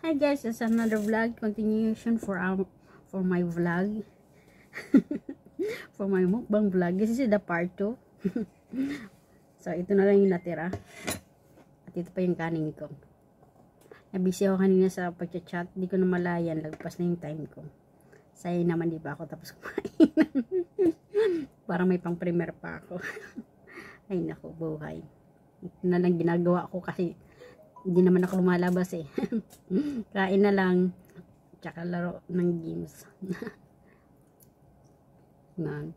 Hi guys, it's another vlog continuation for my vlog. For my mukbang vlog. This is the part 2. So ito na lang yung natira. At ito pa yung kanin ko. Nabisi ako kanina sa pagchat-chat. Di ko na malayan. Lagpas na yung time ko. Sayang naman di ba ako tapos kumain. Parang may pang primer pa ako. Ay naku, buhay. Ito na lang ginagawa ko kasi hindi naman ako lumalabas eh. Kain na lang. Tsaka laro ng games. Nan.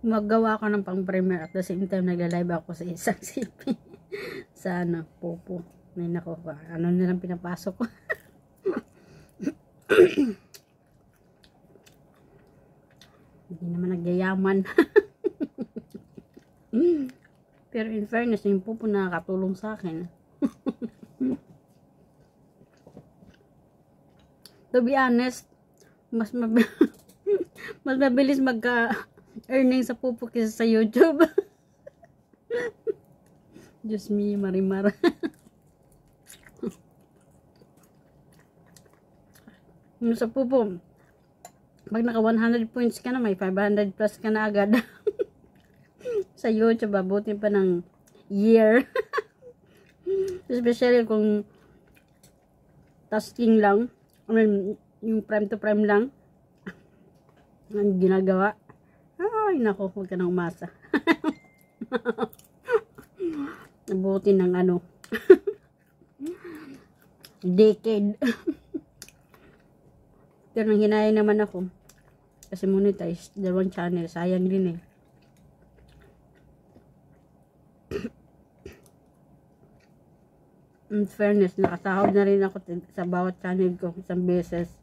Magawa ko ng pang primer at the same time nagla-live ako sa isang CP sa Popo. May nako pa. Ano nilang pinapasok ko. Hindi naman nagyayaman. Pero in fairness, yung Popo nakakatulong sa akin. To be honest, mas mabilis magka-earning sa Popo kaysa sa YouTube. Diyos me, Marimar. Sa Popo, pag naka 100 points ka na, may 500 plus ka na agad. Sa YouTube, abutin pa ng year. Especially kung tasking lang, I mean, yung prime to prime lang ang ginagawa. Ay, naku, huwag ka nang umasa. Nabuti ng decade. Pero nang hinayang naman ako kasi monetize, dalawang channel, sayang din eh. In fairness, nakasahod na rin ako sa bawat channel ko isang beses.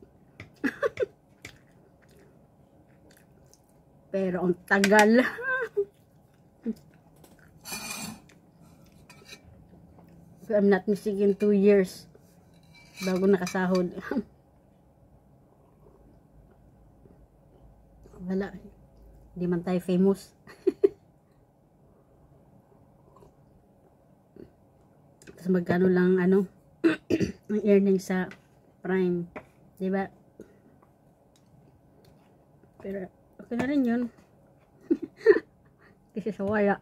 Pero ang tagal. If I'm not mistaken, 2 years bago nakasahod. Wala. Hindi man tayo famous. Tapos magkano lang ang earnings sa Prime. Diba? Pero okay na rin yun. Kasi sa wala.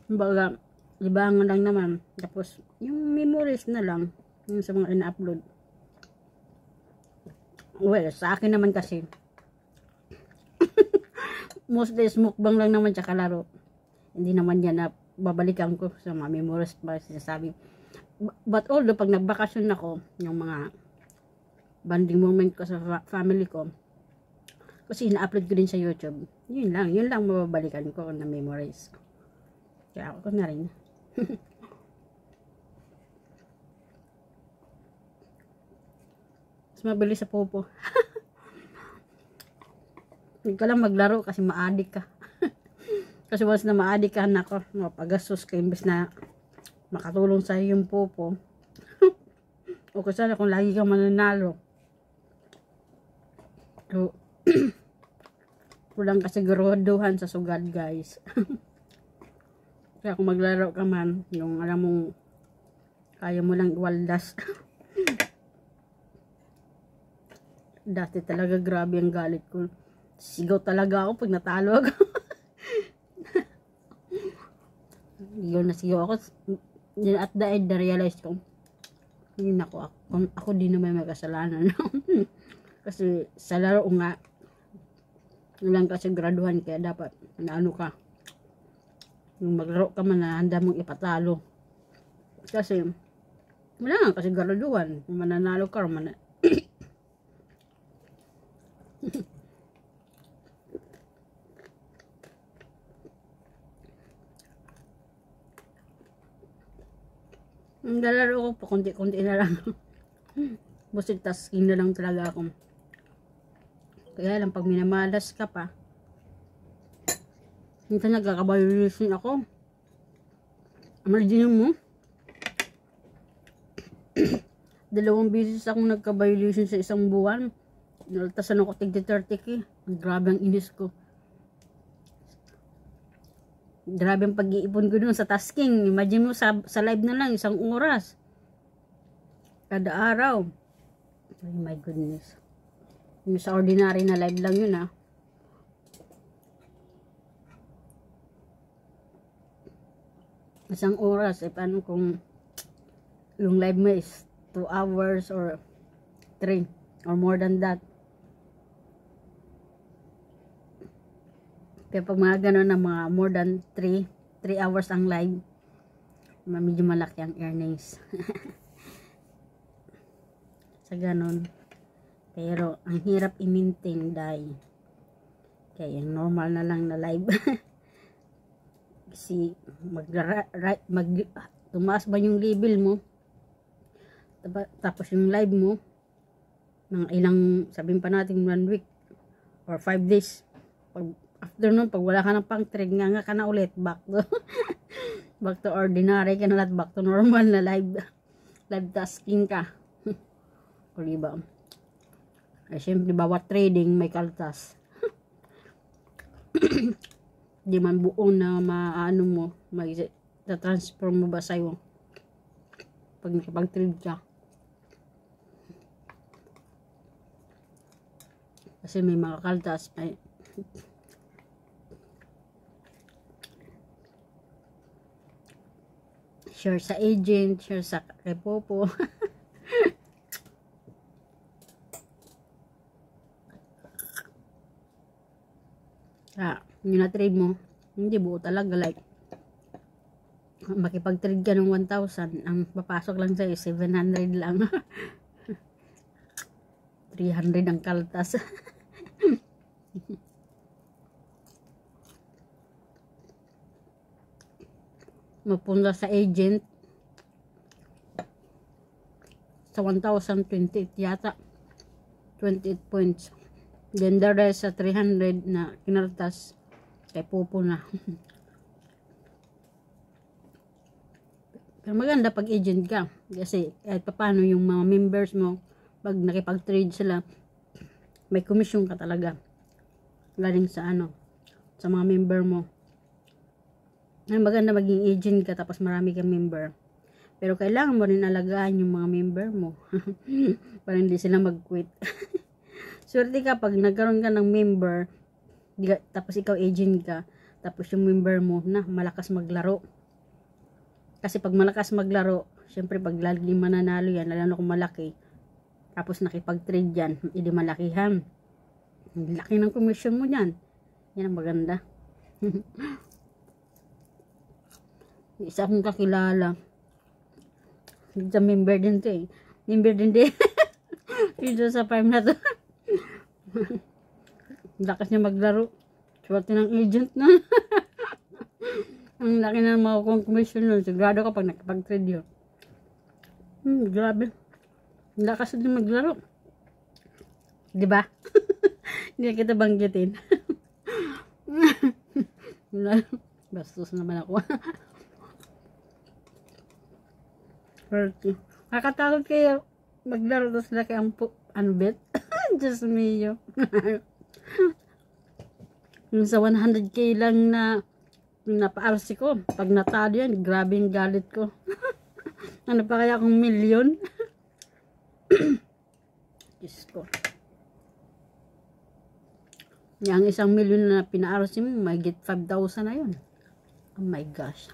Baga, libangan lang naman. Tapos, yung memories na lang. Yung sa mga ina-upload. Well, sa akin naman kasi. Most days, mukbang lang naman tsaka laro. Hindi naman yan na babalikan ko sa mga memories pa sinasabi. But although, pag nagbakasyon ako, yung mga bonding moment ko sa family ko, kasi ina-upload ko din sa YouTube. Yun lang mababalikan ko na memories. Kaya ako na rin. Mas mabilis sa popo. Hindi ka lang maglaro kasi ma-addict ka. Kasi once na ma-addict ka, nako, mapagastos ka imbes na makatulong sa yung popo. O kasi kung lagi kang mananalo. So, walang kasiguraduhan sa sugad, guys. Kaya kung maglaro ka man, yung alam mong kaya mo lang iwaldas. Dati talaga grabe ang galit ko. Sigaw talaga ako pag natalo ako. Sigaw ako. At the end, na-realize ko, hindi ako din naman may kasalanan. Kasi sa laro nga, walang kasiguraduhan, kaya dapat naano ka. Yung maglaro ka man na handa mong ipatalo. Kasi wala nga kasiguraduhan. Kung mananalo ka, ang lalaro ko pa konti-konti na lang. Busig tasking na lang talaga ako. Kaya lang pag minamalas ka pa, minsan nagkakabayulisyon ako. Imagine mo, 2 beses akong nagka-violation sa isang buwan. Naltasan ako tig 30k. Grabe ang inis ko. Grabe ang pag-iipon ko dun sa tasking. Imagine mo sa live na lang, 1 oras. Kada araw. Oh my goodness. Yung sa ordinary na live lang yun ah. Isang oras. Paano kung yung live mo is 2 hours or 3 or more than that. Kaya pag mga gano'n na mga more than 3 hours ang live, medyo malaki ang earnings. Sa gano'n. Pero ang hirap i-maintain dahil kaya yung normal na lang na live. Kasi tumaas ba yung level mo, tapos yung live mo ng ilang, sabihin pa natin 1 week or 5 days, after nun, pag wala ka ng pang trade, nga ka na ulit, back to ordinary ka na lahat, back to normal na live tasking ka. O diba? Ay syempre, bawat trading may kaltas. Di man buo na maano mo, may transfer mo ba sa'yo pag nakapag-trade ka. Kasi may mga kaltas, may share sa agent, share sa repopo. Yung na-trade mo, hindi buo talaga, like makipag-trade ka ng 1,000, ang papasok lang sa'yo 700 lang. 300 ang kaltas. Mapunta sa agent sa 1,028 yata, 28 points. Then the rest sa 300 na kinaltas kay Popo na. Pero maganda pag agent ka. Kasi kahit paano yung mga members mo, pag nakipag-trade sila, may commission ka talaga. Galing sa sa mga member mo. Ay, maganda maging agent ka tapos marami kang member. Pero kailangan mo rin alagaan yung mga member mo. Para hindi sila mag-quit. Swerte ka pag nagkaroon ka ng member, tapos ikaw agent ka, tapos yung member mo na malakas maglaro. Kasi pag malakas maglaro, syempre pag lagi mananalo yan, lalo na kung malaki, tapos nakipag-trade yan, hindi malakihan. Laki ng commission mo yan. Yan ang maganda. Isa akong kakilala. Sa member din to eh. Member din din. Dito sa farm na to. Lakas niya maglaro. Swerte ng agent na. Ang laki na makukuha commission nun. Sigurado ka pag nakipag-trade yun. Grabe. Lakas din maglaro. Diba? Hindi kita banggitin. Bastos naman ako. Kakatakot kayo maglaro tapos laki ang bet. Just me yo. Yung sa 100k lang na napa-RC ko. Pag natalo yan, grabe yung galit ko. Ano pa kaya kung milyon? Diyos ko. Yung 1 milyon na pina-RC mo, may get 5,000 na yun. Oh my gosh.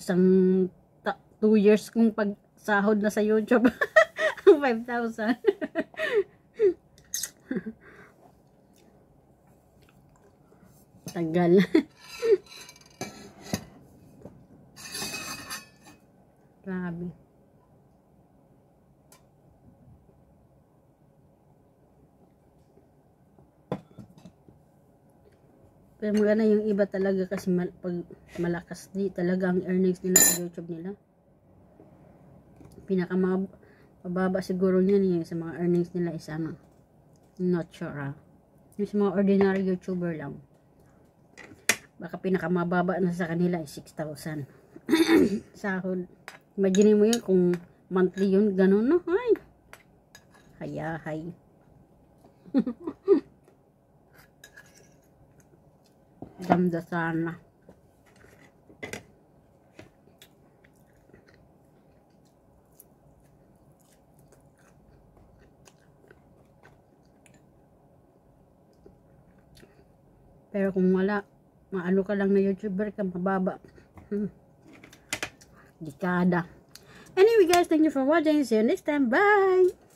Isang 2 years kong pagsahod na sa YouTube. 5,000. Tagal. Grabe. Pero maganda yung iba talaga kasi pag malakas di talaga ang earnings nila sa YouTube nila. Pinakamababa siguro niyan sa mga earnings nila is not sure yung sa mga ordinary YouTuber lang. Baka pinakamababa na sa kanila is 6,000. Sahod. Imagine mo yun kung monthly yun, ganun no? Ay. Hayahay. Ganda sana. Pero kung wala, maano ka lang na YouTuber ka, mababa. Dekada. Anyway guys, thank you for watching. See you next time. Bye!